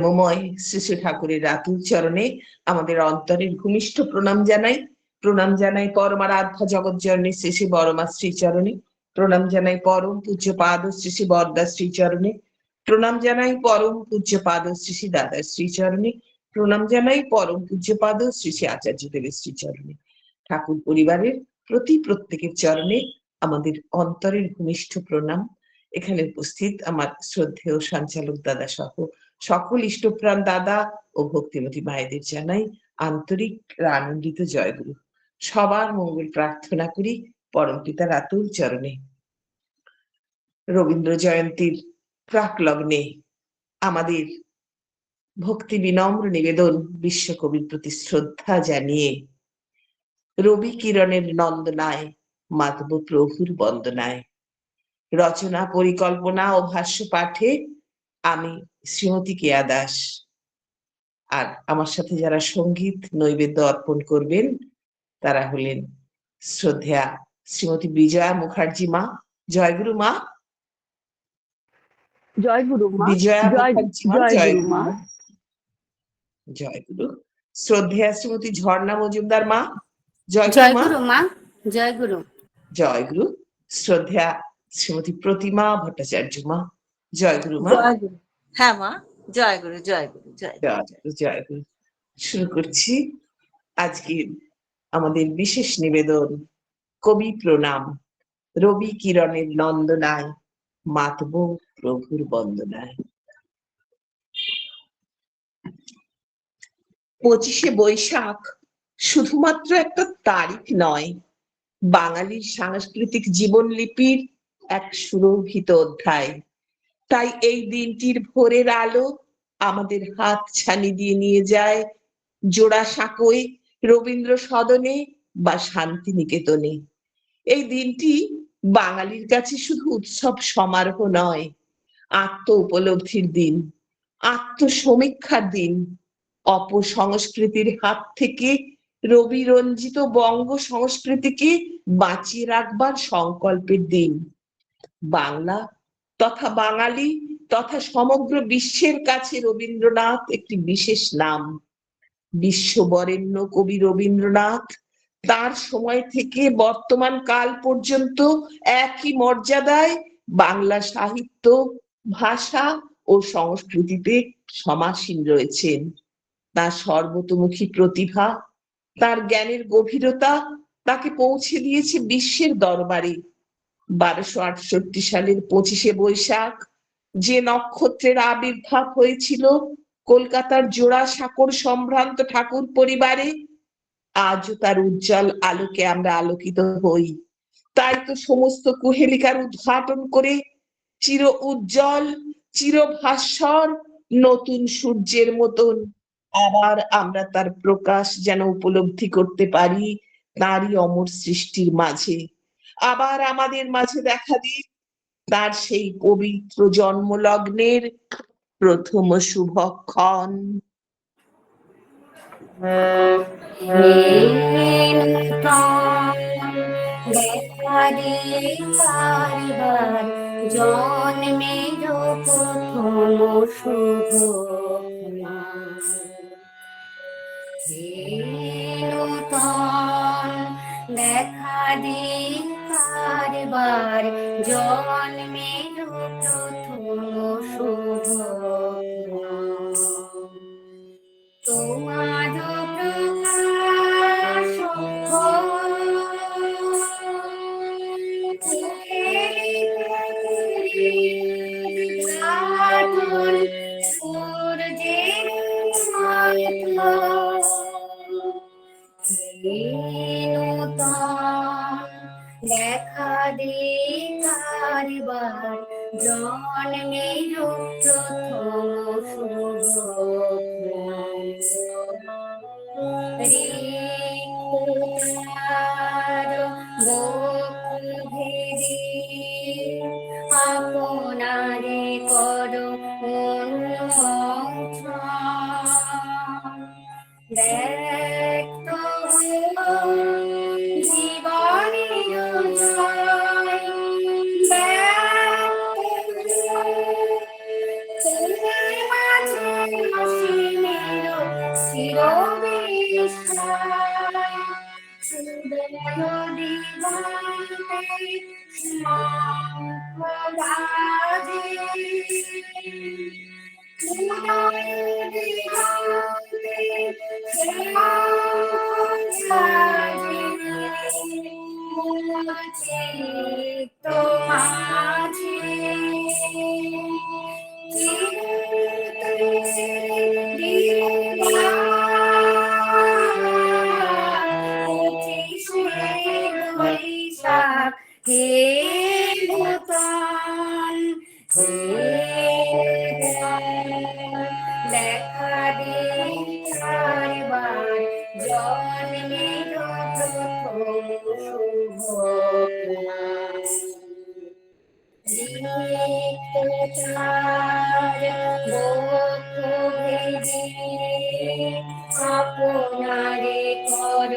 প্রেমময় শ্রী শ্রী ঠাকুরের রাতুল চরণে আমাদের অন্তরের ভূমিষ্ঠ প্রণাম জানাই। প্রণাম জানাই পরমারাধ্যা জগৎজননী শ্রী শ্রী বড়মা শ্রীচরণে। প্রণাম জানাই পরম পূজ্য পাদ শ্রী শ্রী বরদা শ্রীচরণে। প্রণাম জানাই পরম পূজ্য পাদ শ্রী শ্রী দাদা শ্রীচরণে। প্রণাম জানাই পরম পূজ্য পাদ শ্রী শ্রী আচার্য দেবের শ্রীচরণে। ঠাকুর পরিবারের প্রত্যেকের চরণে আমাদের অন্তরের ভূমিষ্ঠ প্রণাম। এখানে উপস্থিত আমার শ্রদ্ধেয় সঞ্চালক দাদা সহ সকল ইষ্টপ্রাণ দাদা ও ভক্তিমতী মায়েদের জানাই আন্তরিক আনন্দিত জয়গুরু। সবার মঙ্গল প্রার্থনা করি পরমপিতার আতুল চরণে। রবীন্দ্র জয়ন্তীর প্রাক লগ্নে আমাদের ভক্তি বিনম্র নিবেদন বিশ্বকবির প্রতি শ্রদ্ধা জানিয়ে রবি কিরণের নন্দনায় মাতব প্রভুর বন্দনায়। রচনা, পরিকল্পনা ও ভাষ্য পাঠে আমি শ্রীমতী কেয়া দাস। আর আমার সাথে যারা সঙ্গীত নৈবেদ্য অর্পণ করবেন তারা হলেন শ্রদ্ধেয়া শ্রীমতী বিজয়া মুখার্জি মা। জয়গুরু মা। জয়গুরু মা। বিজয়া মুখার্জি মা। জয়গুরু মা। জয়গুরু। শ্রদ্ধেয়া শ্রীমতী ঝর্ণা মজুমদার মা। জয়গুরু মা। জয়গুরু। জয়গুরু। শ্রদ্ধেয়া শ্রীমতী প্রতিমা ভট্টাচার্য মা। জয়গুরু মা। জয়গুরু। হ্যাঁ মা। জয়গুরু জয়গুরু জয়গুরু জয়গুরু। শুরু করছি আজকে আমাদের বিশেষ নিবেদন কবি প্রণাম। রবি কিরণের নন্দনায় মাতব প্রভুর বন্দনায়। 25শে বৈশাখ শুধুমাত্র একটা তারিখ নয়, বাঙালির সাংস্কৃতিক জীবনলিপির এক সুরভিত অধ্যায়। তাই এই দিনটির ভোরের আলো আমাদের হাত ছানি দিয়ে নিয়ে যায় জোড়াসাঁকোয়, রবীন্দ্র সদনে বা শান্তিনিকেতনে। এই দিনটি বাঙালির কাছে শুধু উৎসব সমারোহ নয়, আত্ম উপলব্ধির দিন, আত্মসমীক্ষার দিন, অপসংস্কৃতির হাত থেকে রবি রঞ্জিত বঙ্গ সংস্কৃতিকে বাঁচিয়ে রাখবার সংকল্পের দিন। বাংলা তথা বাঙালি তথা সমগ্র বিশ্বের কাছে রবীন্দ্রনাথ একটি বিশেষ নাম। বিশ্ববরেণ্য কবি রবীন্দ্রনাথ তার সময় থেকে বর্তমান কাল পর্যন্ত একই মর্যাদায় বাংলা সাহিত্য, ভাষা ও সংস্কৃতিতে সমাসীন রয়েছেন। তার সর্বতোমুখী প্রতিভা, তার জ্ঞানের গভীরতা তাকে পৌঁছে দিয়েছে বিশ্বের দরবারে। 1268 সালের 25শে বৈশাখ যে নক্ষত্রের আবির্ভাব হয়েছিল কলকাতার জোড়াসাঁকোর সম্ভ্রান্ত ঠাকুর পরিবারে, আজও তার উজ্জ্বল আলোকে আমরা আলোকিত হই। তাই তো সমস্ত কুহেলিকার উদ্ঘাটন করে চির উজ্জ্বল, চিরভাস্বর নতুন সূর্যের মতন আবার আমরা তার প্রকাশ যেন উপলব্ধি করতে পারি তারই অমর সৃষ্টির মাঝে। আবার আমাদের মাঝে দেখা দিক তার সেই পবিত্র জন্মলগ্নের প্রথম শুভক্ষণ। জন্মের প্রথম শুভ দেখা দিবার জন্মের প্রথম শুভ তোমার প্রকাশ সূর্যের দেখা দিবার জন্মের প্রথম আপনারে করো দেখতো জীবনের মাঝে বৈশাখ হে নূতন দেখা দে চারবার জন্মের প্রথম আপনারে কর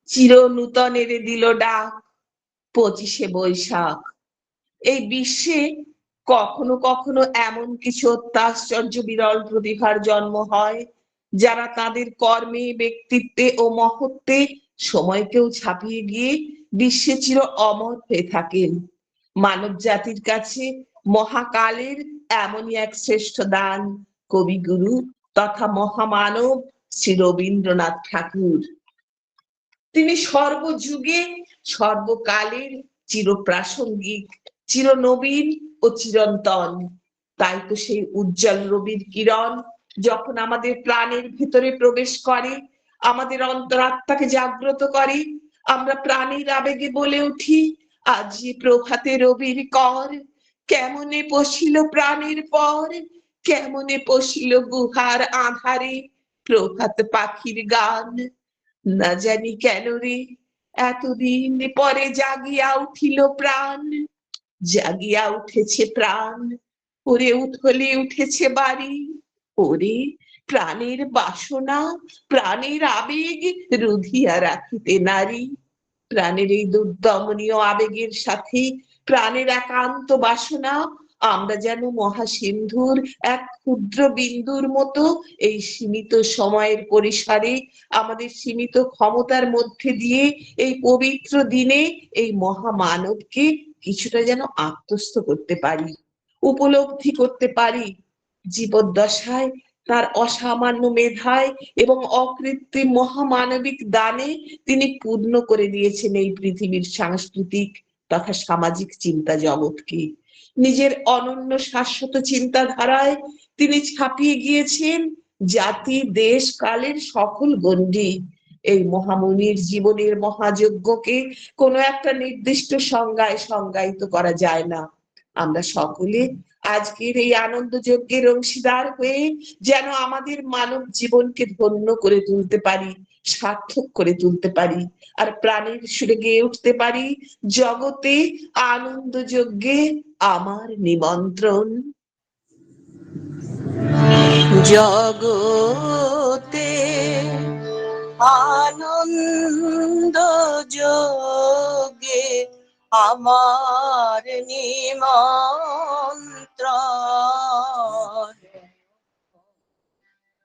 চির নূতনের দিল ডাক 25শে বৈশাখ। এই বিশ্বে কখনো কখনো এমন কিছু অত্যাশ্চর্য বিরল প্রতিভার জন্ম হয়, যারা তাদের কর্মে, ব্যক্তিত্বে ও মহত্বে সময়কেও ছাপিয়ে গিয়ে বিশ্বে চির অমর হয়ে থাকেন। মানব জাতির কাছে মহাকালের এমনই এক শ্রেষ্ঠ দান কবিগুরু তথা মহামানব শ্রী রবীন্দ্রনাথ ঠাকুর। তিনি সর্বযুগে সর্বকালের চিরপ্রাসঙ্গিক, চিরনবীন ও চিরন্তন। তাই তো সেই উজ্জ্বল রবির কিরণ যখন আমাদের প্রাণের ভিতরে প্রবেশ করে, আমাদের অন্তরাত্মাকে জাগ্রত করে, আমরা প্রাণের আবেগে বলে উঠি, আজি প্রভাতে রবির কর, কেমনে পশিল প্রাণের পর, কেমনে পশিল গুহার আধারে প্রভাত পাখির গান। না জানি কেন রে এতদিন পরে জাগিয়া উঠিল প্রাণ, জাগিয়া উঠেছে প্রাণ, ওরে উথলে উঠেছে বাড়ি, ওরে প্রাণের বাসনা, প্রাণের আবেগ রুধিয়া রাখিতে নারী। প্রাণের এই দুর্দমনীয় আবেগের সাথে প্রাণের একান্ত বাসনা আমরা যেন মহাসিন্ধুর এক ক্ষুদ্র বিন্দুর মতো এই সীমিত সময়ের পরিসরে আমাদের সীমিত ক্ষমতার মধ্যে দিয়ে এই পবিত্র দিনে এই মহামানবকে কিছুটা যেন আত্মস্থ করতে পারি, উপলব্ধি করতে পারি। জীবদ্দশায় তার অসামান্য মেধায় এবং অকৃত্রিম মহামানবিক দানে তিনি পূর্ণ করে দিয়েছেন এই পৃথিবীর সাংস্কৃতিক তথা সামাজিক চিন্তা জগৎকে। নিজের অনন্য শাশ্বত চিন্তাধারায় তিনি ছাপিয়ে গিয়েছেন জাতি, দেশ, কালের সকল গণ্ডি। এই মহামুনির জীবনের মহাযজ্ঞকে কোনো একটা নির্দিষ্ট সংজ্ঞায় সংজ্ঞায়িত করা যায় না। আমরা সকলে আজকের এই আনন্দ যজ্ঞের অংশীদার হয়ে যেন আমাদের মানব জীবনকে ধন্য করে তুলতে পারি, সার্থক করে তুলতে পারি, আর প্রাণের সুরে গেয়ে উঠতে পারি, জগতে আনন্দ যজ্ঞে আমার নিমন্ত্রণ। জগতে আনন্দ যোগে আমার নিমন্ত্রণ,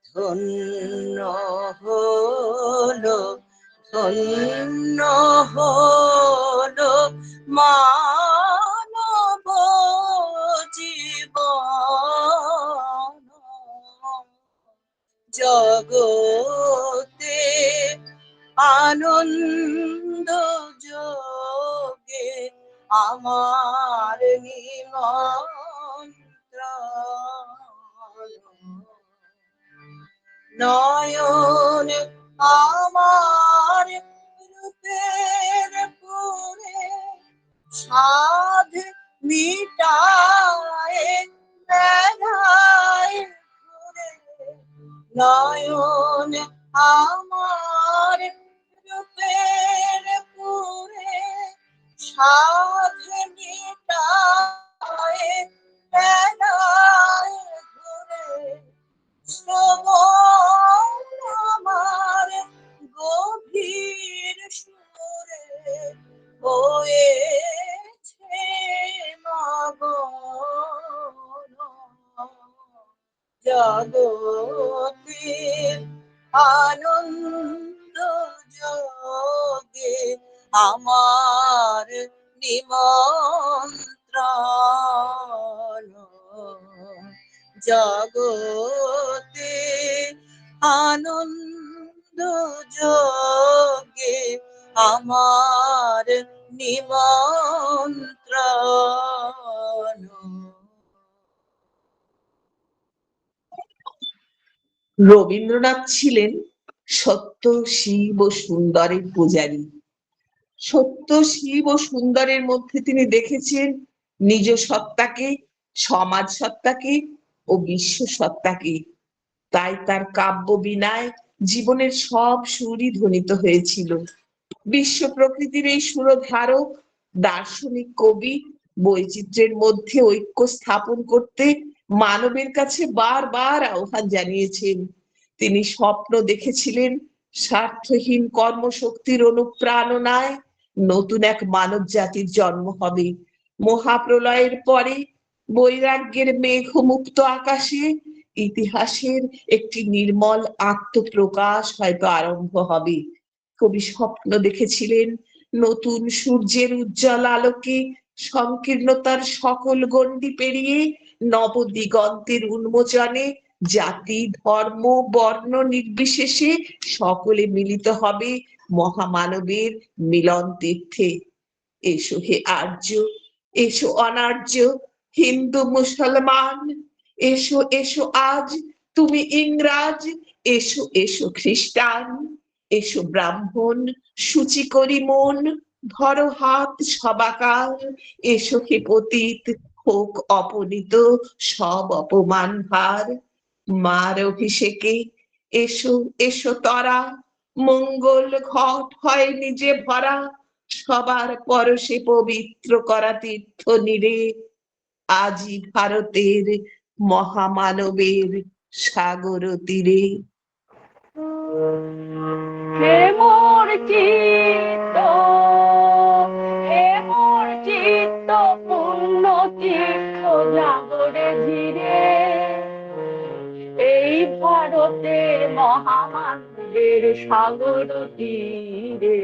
ধন্য হলো ধন্য হলো মানব জীবন। জগতে আনন্দ যোগে আমার নিমন্ত্রণ। নয়ন আমার রূপের পুরে সাধ মিটায় বেড়ায় ঘুরে। নয়ন আমার রূপের পুরে সাধ মিটায় বেড়ায় ঘুরে। শ্রবণ আমার গভীর সুরে হয়েছে মগন। জগতের আনন্দ যোগে আমার নিমন্ত্রণ। জগতে আনন্দ যোগে আমার নিমন্ত্রণ। রবীন্দ্রনাথ ছিলেন সত্য, শিব ও সুন্দরের পূজারী। সত্য, শিব ও সুন্দরের মধ্যে তিনি দেখেছেন নিজ সত্তাকে, সমাজ সত্তাকে ও বিশ্ব সত্তাকে। তাই তার কাব্য বীণায় জীবনের সব সুরই ধ্বনিত হয়েছিল। বিশ্ব প্রকৃতির এই সুরধারক দার্শনিক কবি বৈচিত্র্যের মধ্যে ঐক্য স্থাপন করতে মানবের কাছে বারবার আহ্বান জানিয়েছেন। তিনি স্বপ্ন দেখেছিলেন স্বার্থহীন কর্মশক্তির অনুপ্রেরণায় নতুন এক মানব জাতির জন্ম হবে। মহাপ্রলয়ের পরে বৈরাগ্যের মেঘমুক্ত আকাশে ইতিহাসের একটি নির্মল আত্মপ্রকাশ হয়তো আরম্ভ হবে। কবি স্বপ্ন দেখেছিলেন নতুন সূর্যের উজ্জ্বল আলোকে সংকীর্ণতার সকল গণ্ডি পেরিয়ে নবদিগন্তের উন্মোচনে জাতি, ধর্ম, বর্ণ নির্বিশেষে সকলে মিলিত হবে মহামানবের মিলন তীর্থে। এসো হে আর্য, এসো অনার্য, হিন্দু মুসলমান, এসো এসো আজ তুমি ইংরাজ, এসো এসো খ্রিস্টান, এসো ব্রাহ্মণ, সূচি করি মন, ধরো হাত সবাকার, এসো হে পতিত, হোক অপনীত সব অপমান ভার। মার অভিষেকে এসো এসো তরা, মঙ্গল ঘট হয় নিজে ভরা, সবার পরশে পবিত্র করা তীর্থ নীরে, আজি ভারতের মহামানবের সাগর তীরে। হে মোর চিত্ত, হে মোর চিত্ত পূর্ণ তীর্থ জাগরে ধীরে। এই ভারতের মহামানবের সাগর তীরে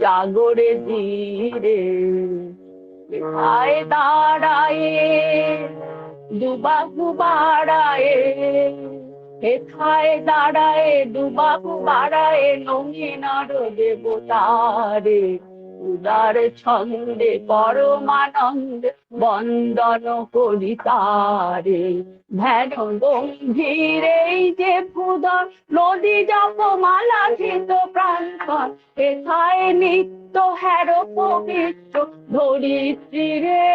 জাগরে ধীরে। কোথায় দাঁড়ায় দুবাহু বাড়ায়, হেথায় দাঁড়ায় দুবাহু বাড়ায় নমিনার দেবতারে। উদার ছন্দে পরমানন্দে বন্দন করি তারে। ধ্যান গম্ভীরে যে ফুদর নদী জপমালা ধৃত প্রান্তর, হেথায় নিত্য হের পবিত্র ধরিত্রী রে।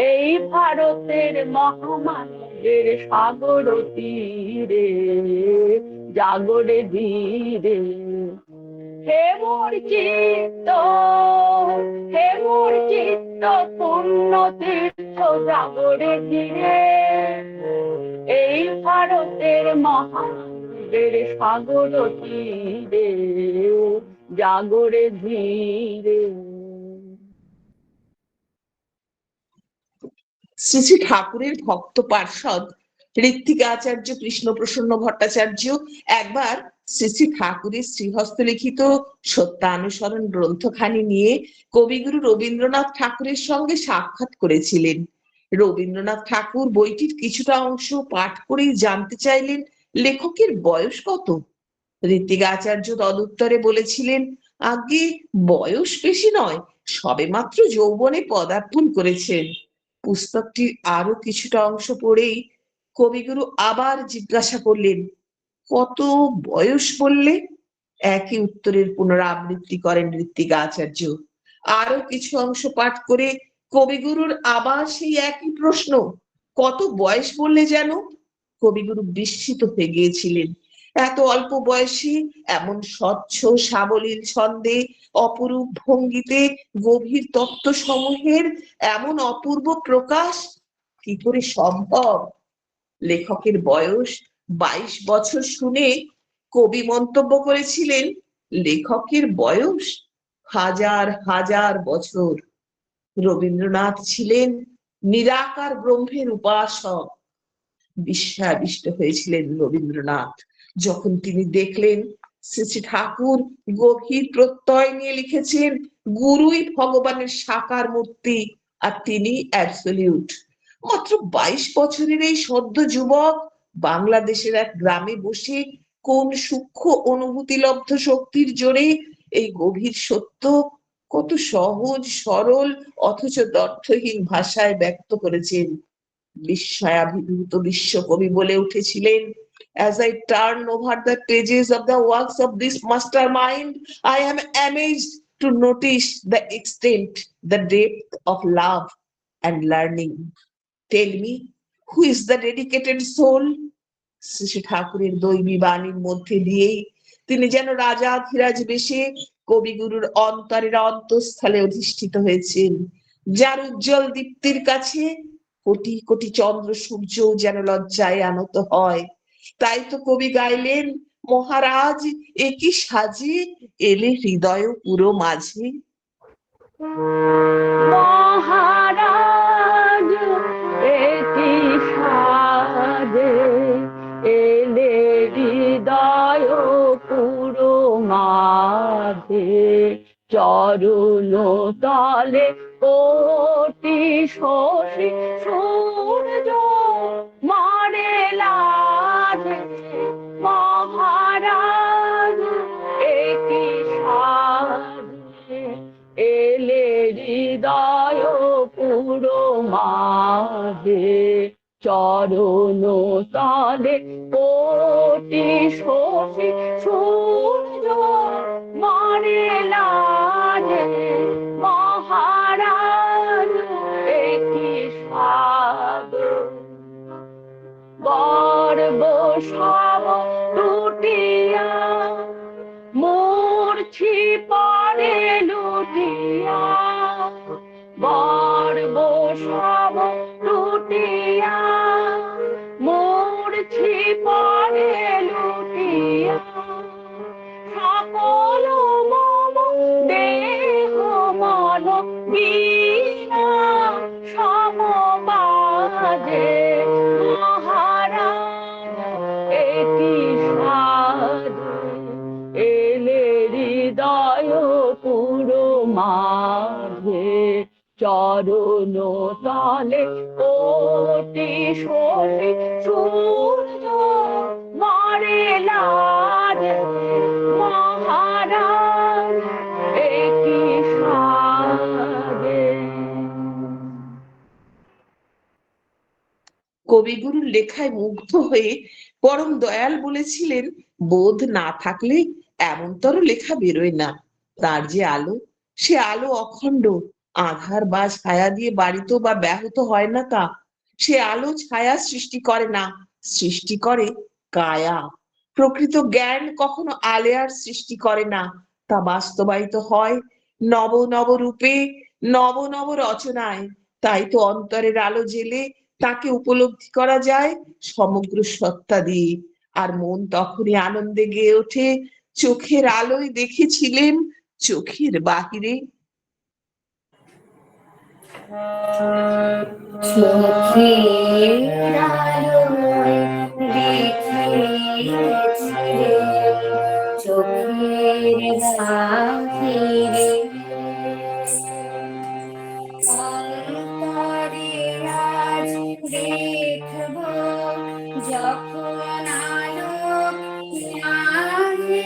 এই ভারতের মহামানবের সাগর তীরে জাগরে ধীরে। হে মোর চিত্ত, হে মোর চিত্ত পূর্ণ তীর্থ জাগরে ধীরে। এই ভারতের মহানবের সাগর তীরে জাগরে ধীরে। শ্রী শ্রী ঠাকুরের ভক্ত পার্ষদ ঋত্বিকা আচার্য কৃষ্ণপ্রসন্ন ভট্টাচার্য একবার শ্রী শ্রী ঠাকুরের শ্রীহস্ত লিখিত সত্যানুসরণ গ্রন্থখানি নিয়ে কবিগুরু রবীন্দ্রনাথ ঠাকুরের সঙ্গে সাক্ষাৎ করেছিলেন। রবীন্দ্রনাথ ঠাকুর বইটির কিছুটা অংশ পাঠ করেই জানতে চাইলেন লেখকের বয়স কত। ঋত্বিক আচার্য তদুত্তরে বলেছিলেন, আগে বয়স বেশি নয়, সবেমাত্র যৌবনে পদার্পণ করেছেন। পুস্তকটির আরো কিছুটা অংশ পড়েই কবিগুরু আবার জিজ্ঞাসা করলেন, কত বয়স বললে? একই উত্তরের পুনরাবৃত্তি করেন ঋত্বিক আচার্য। আরো কিছু অংশ পাঠ করে কবিগুরুর আবার সেই একই প্রশ্ন, কত বয়স বললে যেন? কবিগুরু বিস্মিত হয়ে গিয়েছিলেন। এত অল্প বয়সে এমন স্বচ্ছ সাবলীল ছন্দে অপরূপ ভঙ্গিতে গভীর তত্ত্ব সমূহের এমন অপূর্ব প্রকাশ কি করে সম্ভব? লেখকের বয়স 22 বছর শুনে কবি মন্তব্য করেছিলেন, লেখকের বয়স হাজার হাজার বছর। রবীন্দ্রনাথ ছিলেন নিরাকার ব্রহ্মের উপাসক। বিস্ময়াবিষ্ট হয়েছিলেন রবীন্দ্রনাথ যখন তিনি দেখলেন শ্রী শ্রী ঠাকুর গভীর প্রত্যয় নিয়ে লিখেছেন, গুরুই ভগবানের সাকার মূর্তি আর তিনি অ্যাবসলিউট। মাত্র 22 বছরের এই সদ্য যুবক বাংলাদেশের এক গ্রামে বসে কোন সূক্ষ্ম অনুভূতিলব্ধ শক্তির জোরে এই গভীর সত্য কত সহজ সরল অথচ অর্থহীন ভাষায় ব্যক্ত করেছেন। বিস্ময়াভিভূত বিশ্বকবি বলে উঠেছিলেন, as I turn over the pages of the works of this mastermind, I am amazed to notice the extent, the depth of love and learning. Tell me, who is the dedicated soul? Shri ঠাকুরের দৈবী বাণীর মধ্যে দিয়েই তিনি যেন রাজা ধীরাজ বেশে কবিগুরুর অন্তরের অন্তঃস্থলে অধিষ্ঠিত হয়েছেন, যার উজ্জ্বল দীপ্তির কাছে কোটি কোটি চন্দ্র সূর্য যেন লজ্জায় আনত হয়। তাই তো কবি গাইলেন, মহারাজ একই সাজে এলে হৃদয় পুরো মাঝে। মহারাজ একই সাজে এলে হৃদয় পুরো মাঝে, চরণ তলে কোটি শশী সূর্য মারে লাজে। মহারাজ একই সাজে এলে হৃদয় পুরো মাঝে, চরণ তলে কোটি শশী সূর্য মারে লাজে। মহারাজ একই সাজে গর্ব সব টুটিয়া মূর্ছি পরে লুটিয়া, গর্ব সব টুটিয়া মূর্ছি পরে লুটিয়া, সকল মম দেহ মন বীণা সমবাজে। মহারাজ একই সাজে এলে হৃদয় পুরো মাঝে, চরণ তলে কোটি শশী সূর্য মারে লাজে। মহারাজ একই সাজে। কবিগুরুর লেখায় মুগ্ধ হয়ে পরম দয়াল বলেছিলেন, বোধ না থাকলে এমনতর লেখা বেরোয় না। তার যে আলো, সে আলো অখণ্ড, আধার বা ছায়া দিয়ে বাড়িত বা ব্যাহত হয় না তা। সে আলো ছায়া সৃষ্টি করে না, সৃষ্টি করে কায়া। প্রকৃত জ্ঞান কখনো আলেয়ার সৃষ্টি করে না, তা বাস্তবায়িত হয় নব নব রূপে, নব নব রচনায়। তাই তো অন্তরের আলো জেলে তাকে উপলব্ধি করা যায় সমগ্র সত্তা দিয়ে। আর মন তখনই আনন্দে গেয়ে ওঠে, চোখের আলোয় দেখেছিলেন চোখের বাহিরে। চোখের আলোয় দেখিয়েছিলে চোখের বাহিরে, অন্তরে আজ দেখব যখন আলো নাহে।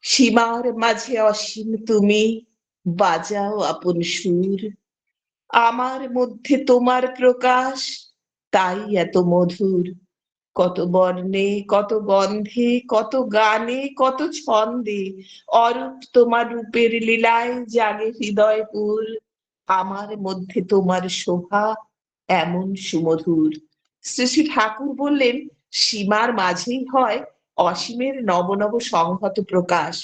সীমার মাঝে অসীম তুমি, বাজাও আপন সুর, আমার মধ্যে তোমার প্রকাশ, তাই এত মধুর। কত বর্ণে, কত গন্ধে, কত গানে, কত ছন্দে, অরূপ তোমার রূপের লীলায় জাগে হৃদয়পুর। আমার মধ্যে তোমার শোভা এমন সুমধুর। শ্রী শ্রী ঠাকুর বললেন, সীমার মাঝেই হয় অসীমের নব নব সংহত প্রকাশ।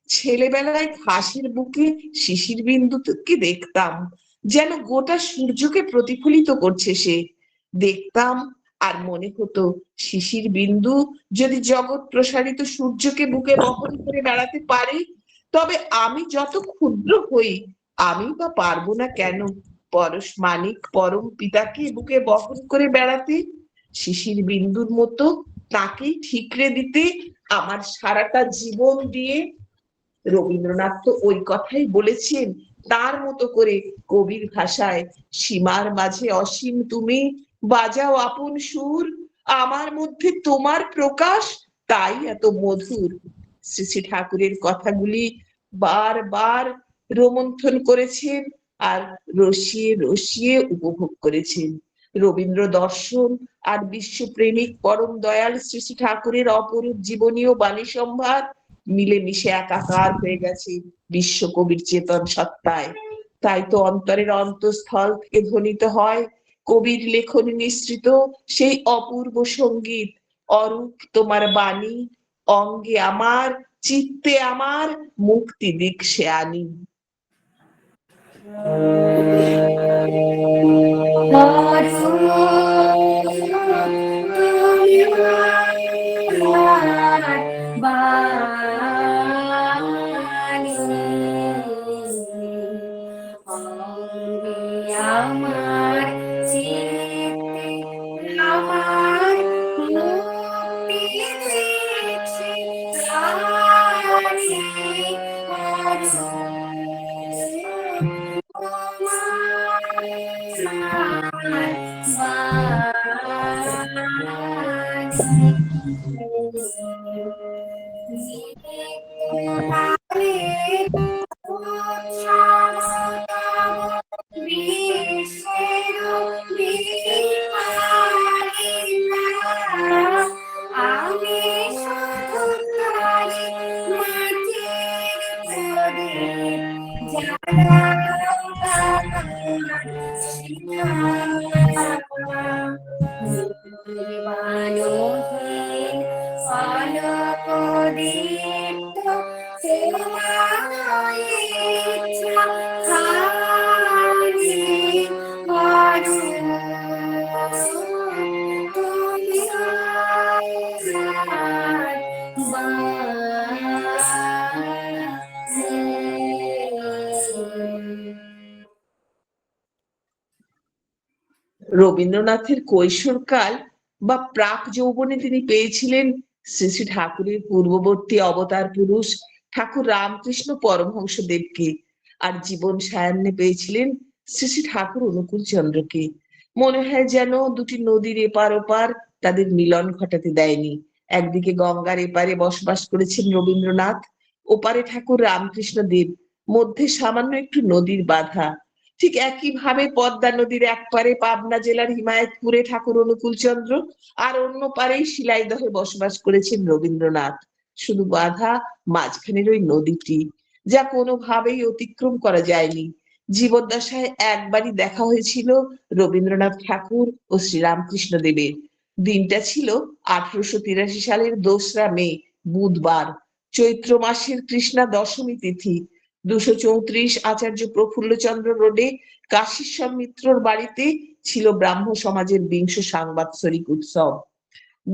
ছেলেবেলায় ঘাসের বুকে শিশির বিন্দুকে দেখতাম, যেন গোটা সূর্যকে প্রতিফলিত করছে সে। দেখতাম আর মনে হতো, শিশির বিন্দু যদি জগৎ প্রসারিত সূর্যকে বুকে বহন করে বেড়াতে পারে, তবে আমি যত ক্ষুদ্র হই, আমি বা পারবো না কেন পরশ মানিক পরম পিতাকে বুকে বহন করে বেড়াতে? শিশির বিন্দুর মতো তাকেই ঠিকরে দিতে আমার সারাটা জীবন দিয়ে। রবীন্দ্রনাথ তো ওই কথাই বলেছেন তার মতো করে, কবির ভাষায়, সীমার মাঝে অসীম তুমি, বাজাও আপন সুর, আমার মধ্যে তোমার প্রকাশ, তাই এত মধুর। শ্রী শ্রী ঠাকুরের কথাগুলি বারবার রোমন্থন করেছেন আর রসিয়ে রসিয়ে উপভোগ করেছেন। রবীন্দ্র দর্শন আর বিশ্বপ্রেমিক পরম দয়াল শ্রী শ্রী ঠাকুরের অপরূপ জীবনীয় বাণী সম্ভার মিলেমিশে একাকার হয়ে গেছে বিশ্বকবির চেতন সত্তায়। তাই তো অন্তরের অন্তঃস্থল থেকে ধ্বনিত হয় কবির লেখনী নিঃসৃত সেই অপূর্ব সঙ্গীত, অরূপ তোমার বাণী, অঙ্গে আমার, চিত্তে আমার, মুক্তি দিক সে আনি। আমার চিত্তে আমার মুক্তি দিচ্ছে রানী, আমি শুধু তাই মাটির বানহীন ফলকদীপ্ত তোমার ইচ্ছা খানি করো তুমি রবীন্দ্রনাথের কৈশোরকাল বা প্রাক যৌবনে তিনি পেয়েছিলেন শ্রী শ্রী ঠাকুরের পূর্ববর্তী অবতার পুরুষ ঠাকুর রামকৃষ্ণ পরমহংস দেবকে, আর জীবন সায়ান্নে পেয়েছিলেন শ্রী শ্রী ঠাকুর অনুকূল চন্দ্রকে। মনে হয় যেন দুটি নদীর এপার ওপার তাদের মিলন ঘটাতে দেয়নি। একদিকে গঙ্গার এপারে বসবাস করেছেন রবীন্দ্রনাথ, ওপারে ঠাকুর রামকৃষ্ণ দেব, মধ্যে সামান্য একটু নদীর বাধা। ঠিক একইভাবে পদ্মা নদীর এক পারে পাবনা জেলার হিমায়তপুরে ঠাকুর অনুকূল চন্দ্র, আর অন্য পারেই শিলাইদহে বসবাস করেছেন রবীন্দ্রনাথ। শুধু বাধা মাঝখানের ওই নদীটি, যা কোনোভাবেই অতিক্রম করা যায়নি। জীবদ্দশায় একবারই দেখা হয়েছিল রবীন্দ্রনাথ ঠাকুর ও শ্রীরামকৃষ্ণ দেবের। দিনটা ছিল 1883 সালের 2রা মে, বুধবার, চৈত্র মাসের কৃষ্ণা দশমী তিথি। 234 আচার্য প্রফুল্লচন্দ্র রোডে কাশীশ্বর মিত্রর বাড়িতে ছিল ব্রাহ্ম সমাজের বিংশ সাংবৎসরিক উৎসব।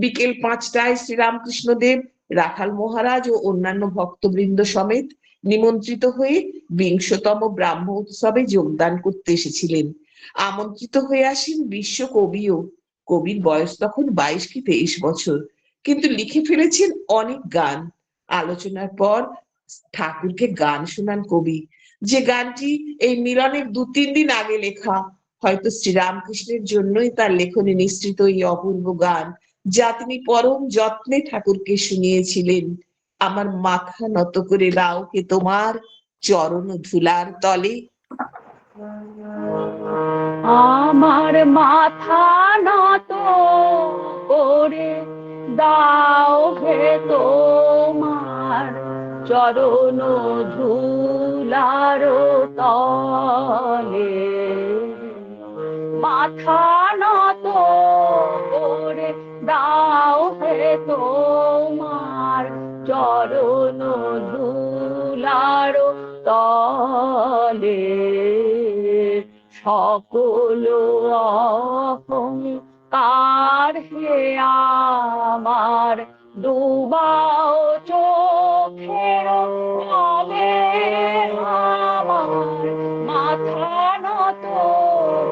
বিকেল 5টায় শ্রীরামকৃষ্ণ দেব, রাখাল মহারাজ ও অন্যান্য ভক্তবৃন্দ সমেত নিমন্ত্রিত হয়ে বিংশতম ব্রাহ্ম উৎসবে যোগদান করতে এসেছিলেন। আমন্ত্রিত হয়ে আসেন বিশ্ব কবিও। কবির বয়স তখন 22 কি 23 বছর, কিন্তু লিখে ফেলেছেন অনেক গান। আলোচনার পর ঠাকুরকে গান শোনান কবি, যে গানটি এই মিলনের 2-3 দিন আগে লেখা। হয়তো শ্রীরামকৃষ্ণের জন্যই তার লেখনী নিঃসৃত এই অপূর্ব গান, যা তিনি পরম যত্নে ঠাকুরকে শুনিয়েছিলেন। আমার মাথা নত করে দাও কে তোমার চরণ ধুলার তলে। আমার মাথা নত করে দাও হে তোমার চরণ ধুলার তলে। মাথা নত করে দাও হে তোমার চরণ ধুলার তলে। সকল অহংকার হে আমার ডুবাও চোখের জলে। আমার মাথা নত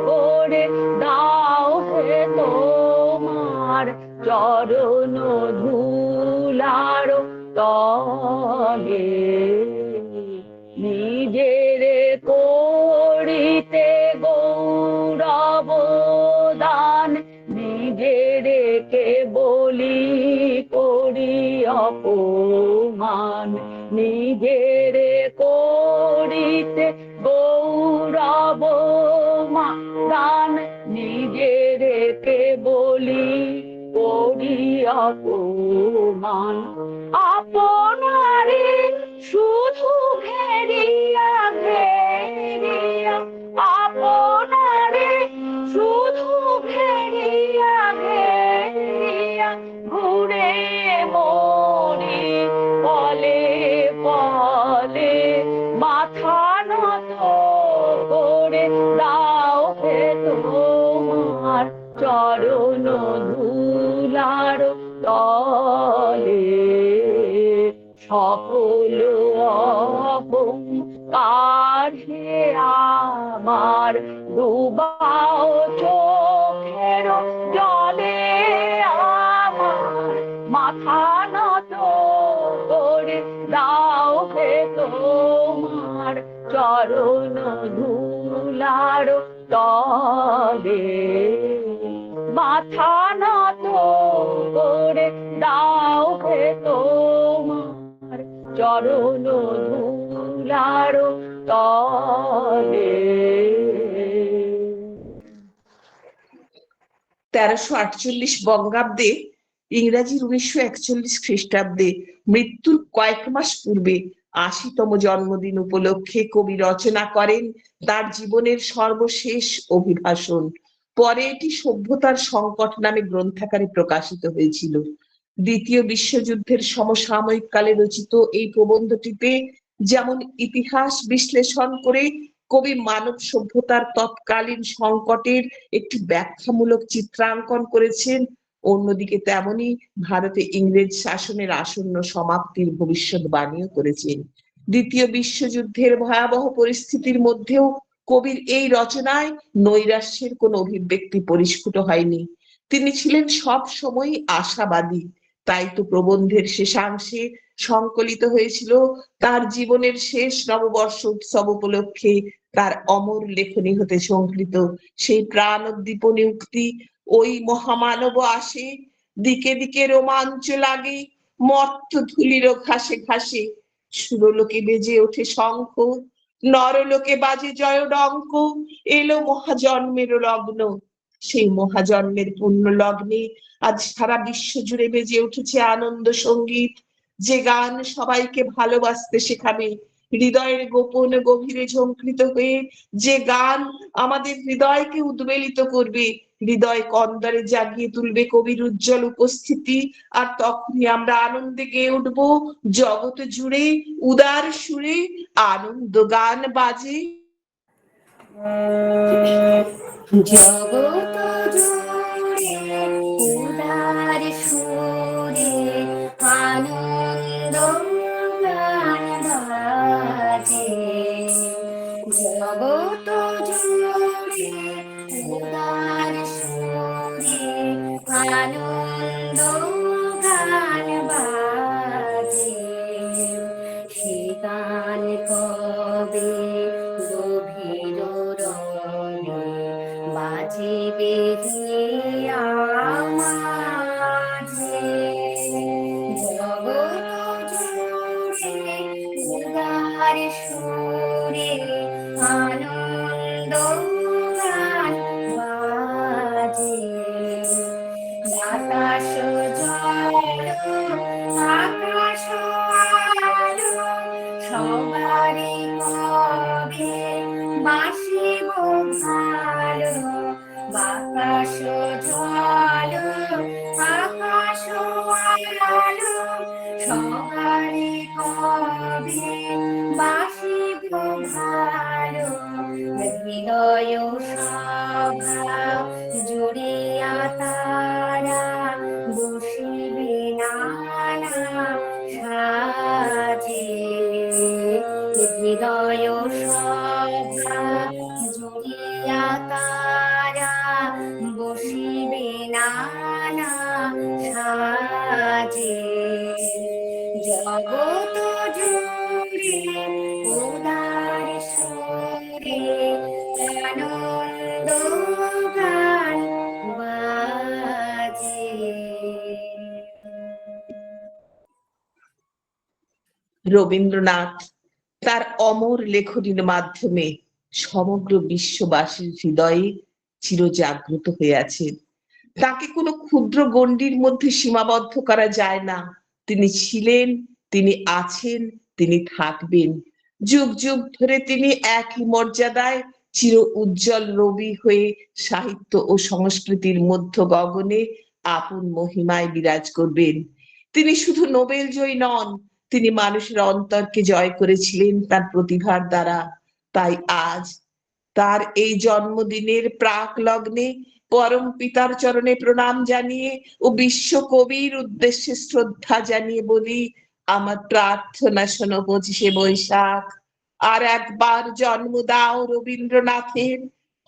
করে দাও হে তোমার চরণ ধুলার তলে। নিজের করিতে গৌরব দান, নিজের কে বলি করি অপমান। নিজের করিতে গৌরব দান, নিজের কে বলি করি অপমান। আপনারে শুধু ঘেরিয়া ঘেরিয়া, আপনারে শুধু ঘেরিয়া ঘেরিয়া ঘুরে মরি পলে পলে। মাথা নত করে দাও হে তোমার চরণ ধুলার তলে। সকল অহংকার হে আমার ডুবাও চোখের জলে। আমার মাথা নত করে দাও হে তোমার চরণ ধুলার তলে। মাথা নত করে দাও হে তোমার চরণ ধুলার তলে। 1348 বঙ্গাব্দে ইংরাজির 1941 খ্রিস্টাব্দে মৃত্যুর কয়েক মাস পূর্বে 80তম জন্মদিন উপলক্ষে কবি রচনা করেন তার জীবনের সর্বশেষ অভিভাষণ। পরে এটি সভ্যতার সংকট নামে গ্রন্থাকারে প্রকাশিত হয়েছিল। দ্বিতীয় বিশ্বযুদ্ধের সমসাময়িক কালে রচিত এই প্রবন্ধটিতে যেমন ইতিহাস বিশ্লেষণ করে কবি মানব সভ্যতার তৎকালীন সংকটের একটি ব্যাখ্যামূলক চিত্রাঙ্কন করেছেন, অন্যদিকে তেমনি ভারতে ইংরেজ শাসনের আসন্ন সমাপ্তির ভবিষ্যৎবাণীও করেছেন। দ্বিতীয় বিশ্বযুদ্ধের ভয়াবহ পরিস্থিতির মধ্যেও কবির এই রচনায় নৈরাশ্যের কোনো অভিব্যক্তি পরিস্ফুট হয়নি। তিনি ছিলেন সব সময় আশাবাদী। তাই তো প্রবন্ধের শেষাংশে সংকলিত হয়েছিল তার জীবনের শেষ নববর্ষ উৎসব উপলক্ষে তার অমর লেখনী হতে সংকলিত সেই প্রাণোদ্দীপনী উক্তি, ওই মহামানব আসে, দিকে দিকে রোমাঞ্চ লাগে, মর্ত ধুলির ঘাসে ঘাসে। সুরলোকে বেজে ওঠে শঙ্খ, নরলোকে বাজে জয় ডঙ্ক, এলো মহাজন্মের লগ্ন। সেই মহাজন্মের পুণ্য লগ্নে আজ সারা বিশ্ব জুড়ে বেজে উঠেছে আনন্দ সঙ্গীত, যে গান সবাইকে ভালোবাসতে শেখাবে, হৃদয়ের গোপন গভীরে ঝঙ্কৃত হয়ে যে গান আমাদের হৃদয়কে উদ্বেলিত করবে, হৃদয় কন্দরে জাগিয়ে তুলবে কবির উজ্জ্বল উপস্থিতি। আর তখনই আমরা আনন্দে গেয়ে উঠবো জগৎ জুড়ে উদার সুরে আনন্দ গান বাজে। জগত জুড়ে উদার সুরে আনন্দ গান বাজে। জগত জুড়ে উদার সুরে আনন্দ গান বাজে। সে গান কবে গভীর রবে বাজিবে সুরে আনন্দ গান বাজে বাতাস জল আকাশ আলো সবারই কবে বাসিব ভালো বাতাস জল আকাশ আলো সবারই কবে বাসিব ভালো হৃদয় সভা জুড়িয়া তারা বসিবে নানা সাজে হৃদয় সভা জুড়িয়া তারা বসিবে নানা সাজে জগত জুড়ে উদার সুরে আনন্দ গান বাজে। রবীন্দ্রনাথ তার অমর লেখনীর মাধ্যমে সমগ্র বিশ্ববাসীর হৃদয়ে চিরজাগ্রত হয়ে আছেন। তাকে কোনো ক্ষুদ্র গণ্ডির মধ্যে সীমাবদ্ধ করা যায় না। তিনি ছিলেন, তিনি আছেন, তিনি থাকবেন। যুগ যুগ ধরে তিনি একই মর্যাদায় চির উজ্জ্বল রবি হয়ে সাহিত্য ও সংস্কৃতির মধ্য গগনে আপন মহিমায় বিরাজ করবেন। তিনি শুধু নোবেল জয়ী নন, তিনি মানুষের অন্তরকে জয় করেছিলেন তার প্রতিভার দ্বারা। তাই আজ তার এই জন্মদিনের প্রাক লগ্নে পরম পিতার চরণে প্রণাম জানিয়ে ও বিশ্ব কবির উদ্দেশ্যে শ্রদ্ধা জানিয়ে বলি, আমার প্রার্থনা শোনো 25শে বৈশাখ, আর একবার জন্ম দাও রবীন্দ্রনাথের।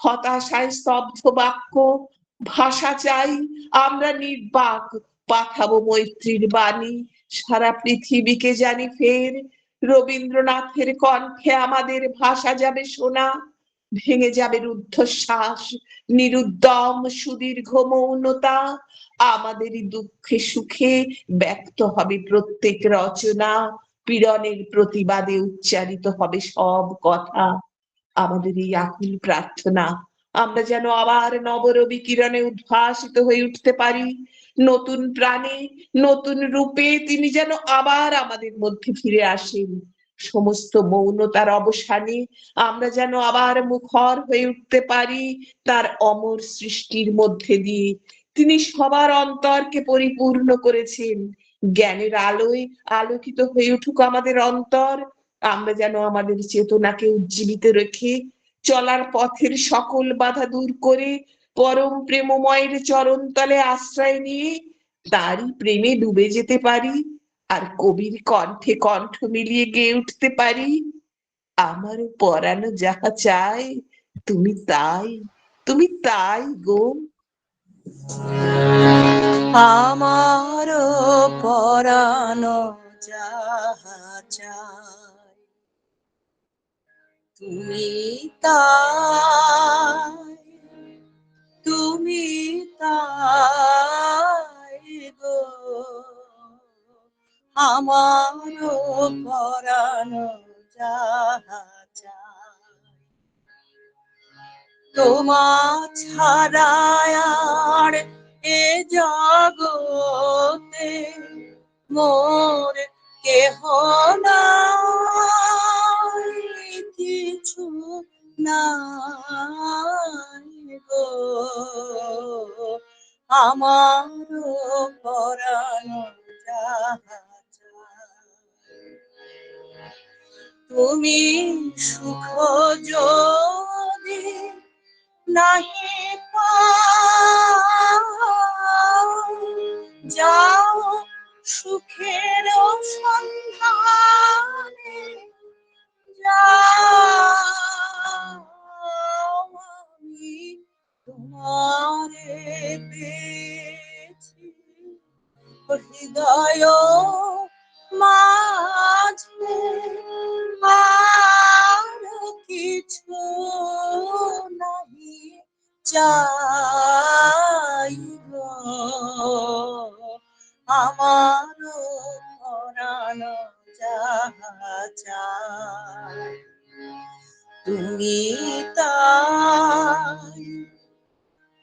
হতাশায় স্তব্ধ বাক্য, ভাষা চাই আমরা নির্বাক, পাঠাবো মৈত্রীর বাণী সারা পৃথিবীকে জানি ফের। রবীন্দ্রনাথের কণ্ঠে আমাদের ভাষা যাবে শোনা, ভেঙে যাবে রুদ্ধশ্বাস, নিরুদ্যম সুদীর্ঘ মৌনতা। আমাদেরই দুঃখে সুখে ব্যক্ত হবে প্রত্যেক রচনা, পীড়নের প্রতিবাদে উচ্চারিত হবে সব কথা। আমাদের এই আকুল প্রার্থনা, আমরা যেন আবার নবরবি কিরণে উদ্ভাসিত হয়ে উঠতে পারি, নতুন প্রাণে নতুন রূপে তিনি যেন আবার আমাদের মধ্যে ফিরে আসেন। সমস্ত মৌনতার অবসানে আমরা যেন আবার মুখর হয়ে উঠতে পারি তার অমর সৃষ্টির মধ্যে দিয়ে। তিনি সবার অন্তরকে পরিপূর্ণ করেছেন। জ্ঞানের আলোয় আলোকিত হয়ে উঠুক আমাদের অন্তর। আমরা যেন আমাদের চেতনাকে উজ্জীবিত রেখে চলার পথের সকল বাধা দূর করে পরম প্রেমময়ের চরণ তলে আশ্রয় নিয়ে তারই প্রেমে ডুবে যেতে পারি, আর কবির কণ্ঠে কণ্ঠ মিলিয়ে গেয়ে উঠতে পারি, আমারও পরানো যাহা চাই তুমি তাই, তুমি তাই গো। আমারও পরানো যাহা চাই তুমি তাই, তুমি তাই গো। আমারও পরানো যাহা চাই তোমা ছাড়া আর এ জগতে মোর কেহ নাই, কিছু নাই গো। আমারও পরানো যাহা চাই তুমি সুখ যদি নাহি পাও, যাও সুখের সন্ধানে, যাও আমি তোমারে পেয়েছি হৃদয় মাঝে, আর কিছু নাহি চাই গো। আমার পরানো যাহা যাহা চাই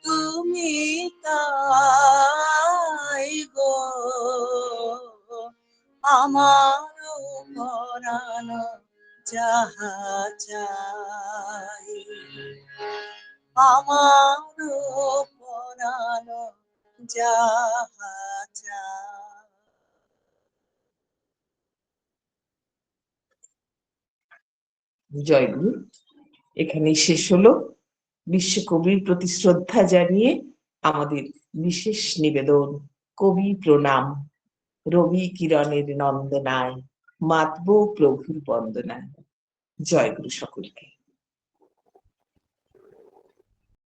তুমি তাই গো আমার পরাণ যাহা চাই আমার পরাণ যাহা চাই। জয়গুরু। এখানেই শেষ হলো। বিশ্বকবির প্রতি শ্রদ্ধা জানিয়ে আমাদের বিশেষ নিবেদন কবি প্রণাম। রবি কিরণের নন্দনায় মাতব প্রভুর বন্দনায়। জয়গুরু সকলকে।